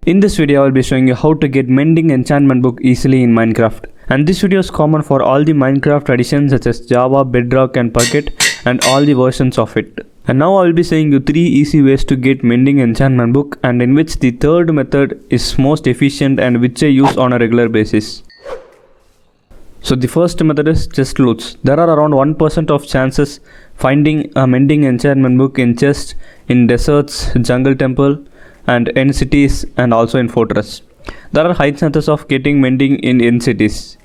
In this video, I will be showing you how to get mending enchantment book easily in Minecraft. And this video is common for all the Minecraft editions such as Java, Bedrock and Puppet and all the versions of it. And now I will be showing you 3 easy ways to get mending enchantment book, and in which the third method is most efficient and which I use on a regular basis. So the first method is chest loots. There are around 1% of chances finding a mending enchantment book in chests, in deserts, jungle temple and in cities and also in fortress. There are high chances of getting mending in cities.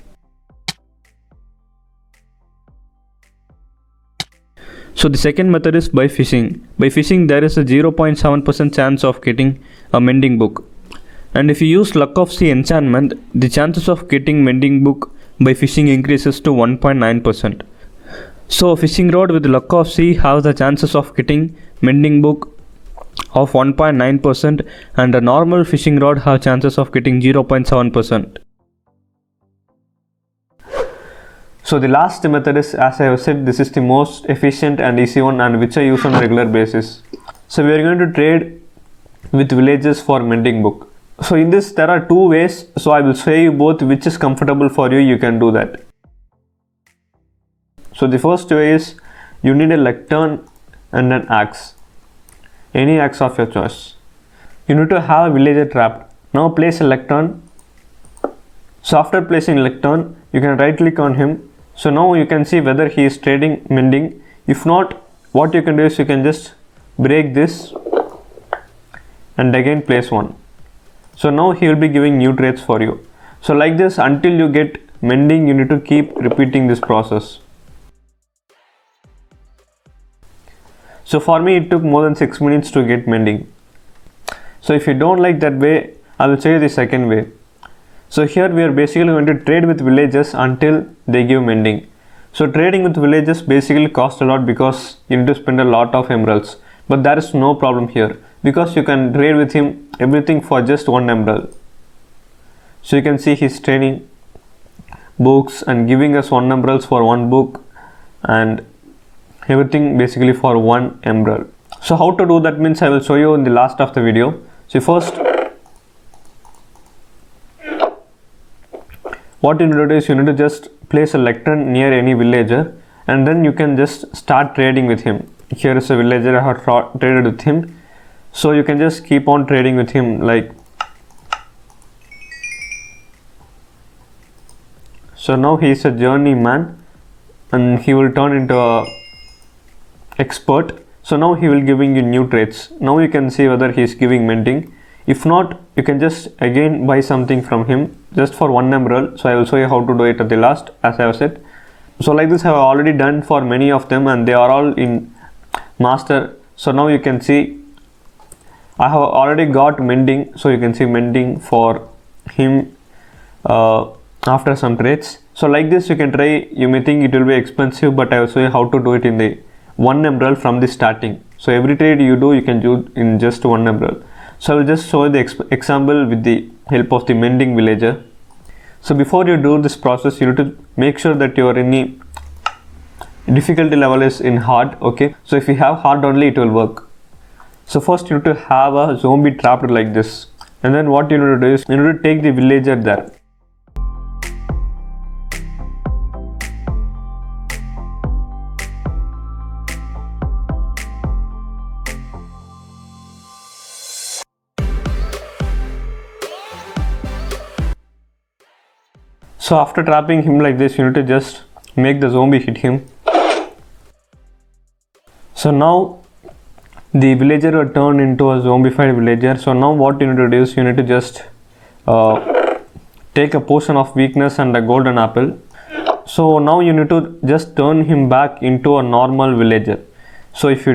So the second method is by fishing. By fishing there is a 0.7% chance of getting a mending book. And if you use Luck of Sea enchantment, the chances of getting mending book by fishing increases to 1.9%. So a fishing rod with Luck of Sea has the chances of getting mending book of 1.9%, and a normal fishing rod have chances of getting 0.7%. So the last method is, as I have said, this is the most efficient and easy one and which I use on a regular basis. So we are going to trade with villages for mending book. So in this there are 2 ways, so I will show you both which is comfortable for you. You can do that. So the first way is you need a lectern and an axe. Any axe of your choice. You need to have a villager trapped. Now place a lectern. So after placing lectern, you can right click on him. So now you can see whether he is trading mending. If not, what you can do is you can just break this and again place one. So now he will be giving new trades for you. So like this, until you get mending, you need to keep repeating this process. So for me it took more than 6 minutes to get mending. So if you don't like that way, I will show you the second way. So here we are basically going to trade with villagers until they give mending. So trading with villagers basically costs a lot because you need to spend a lot of emeralds. But there is no problem here because you can trade with him everything for just 1 emerald. So you can see he's trading books and giving us 1 emerald for 1 book and everything basically for 1 emerald. So how to do that means I will show you in the last of the video. So first, what you need to do is you need to just place a lectern near any villager and then you can just start trading with him. Here is a villager, I have traded with him. So you can just keep on trading with him like. So now he is a journeyman and he will turn into a expert. So now he will giving you new trades. Now you can see whether he is giving mending. If not, you can just again buy something from him just for 1 emerald. So I will show you how to do it at the last, as I have said. So like this I have already done for many of them and they are all in master. So now you can see I have already got mending. So you can see mending for him after some trades. So like this you can try. You may think it will be expensive, but I will show you how to do it in the 1 emerald from the starting. So every trade you do, you can do in just 1 emerald. So I will just show you the example with the help of the mending villager. So before you do this process, you need to make sure that your any difficulty level is in hard. Okay, so if you have hard only, it will work. So first you need to have a zombie trapped like this, and then what you need to do is you need to take the villager there. So after trapping him like this, you need to just make the zombie hit him. So now the villager will turn into a zombified villager. So now what you need to do is you need to just take a potion of weakness and a golden apple. So now you need to just turn him back into a normal villager. So if you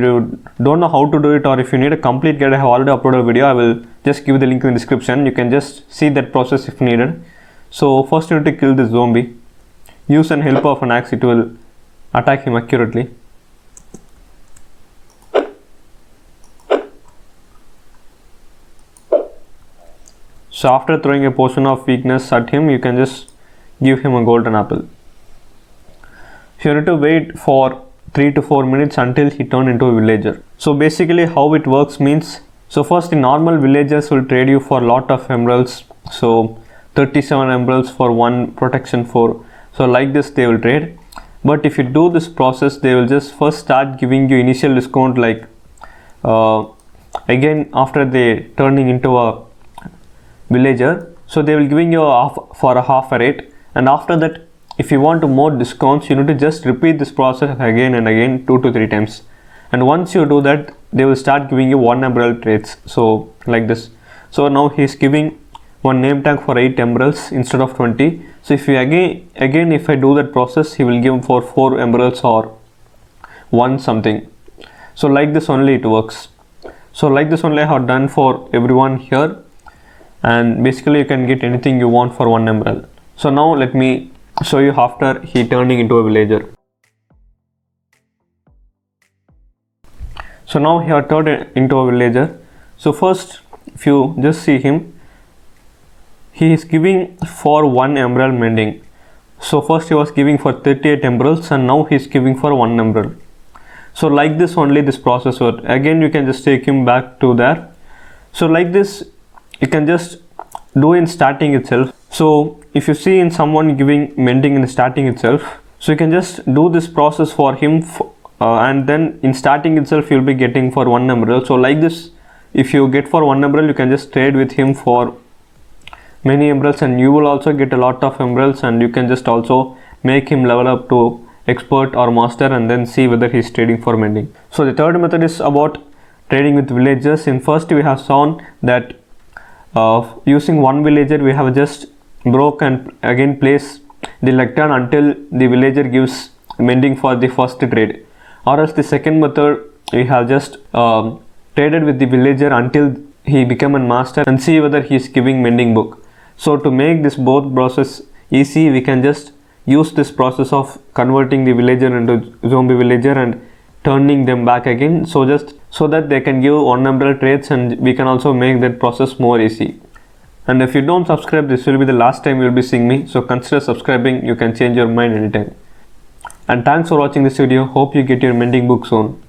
don't know how to do it, or if you need a complete guide, I have already uploaded a video. I will just give the link in the description. You can just see that process if needed. So first you need to kill the zombie. Use an help of an axe, it will attack him accurately. So after throwing a potion of weakness at him, you can just give him a golden apple. So you need to wait for 3 to 4 minutes until he turns into a villager. So basically how it works means, So first, the normal villagers will trade you for a lot of emeralds. So 37 emeralds for 1 protection 4. So like this they will trade. But if you do this process, they will just first start giving you initial discount, like again after they turning into a villager, so they will giving you for a half a rate. And after that, if you want to more discounts, you need to just repeat this process again and again 2 to 3 times. And once you do that, they will start giving you 1 emerald traits. So like this. So now he is giving 1 name tag for 8 emeralds instead of 20. So if you again if I do that process, he will give for 4 emeralds or 1 something. So like this only it works. So like this only I have done for everyone here, and basically you can get anything you want for 1 emerald. So now let me show you after he turning into a villager. So now he has turned into a villager. So first, if you just see him, he is giving for 1 emerald mending. So first he was giving for 38 emeralds, and now he is giving for 1 emerald. So like this only this process works. Again you can just take him back to there. So like this you can just do in starting itself. So if you see in someone giving mending in the starting itself, so you can just do this process for him, and then in starting itself you'll be getting for 1 emerald. So like this, if you get for 1 emerald, you can just trade with him for many emeralds, and you will also get a lot of emeralds, and you can just also make him level up to expert or master and then see whether he's trading for mending. So the third method is about trading with villagers. In first we have shown that using 1 villager we have just broke and again place the lectern until the villager gives mending for the first trade. Or else the second method, we have just traded with the villager until he become a master and see whether he is giving mending book. So to make this both process easy, we can just use this process of converting the villager into zombie villager and turning them back again, so that they can give 1 emerald traits, and we can also make that process more easy. And if you don't subscribe, this will be the last time you will be seeing me, so consider subscribing. You can change your mind anytime. And thanks for watching this video. Hope you get your mending book soon.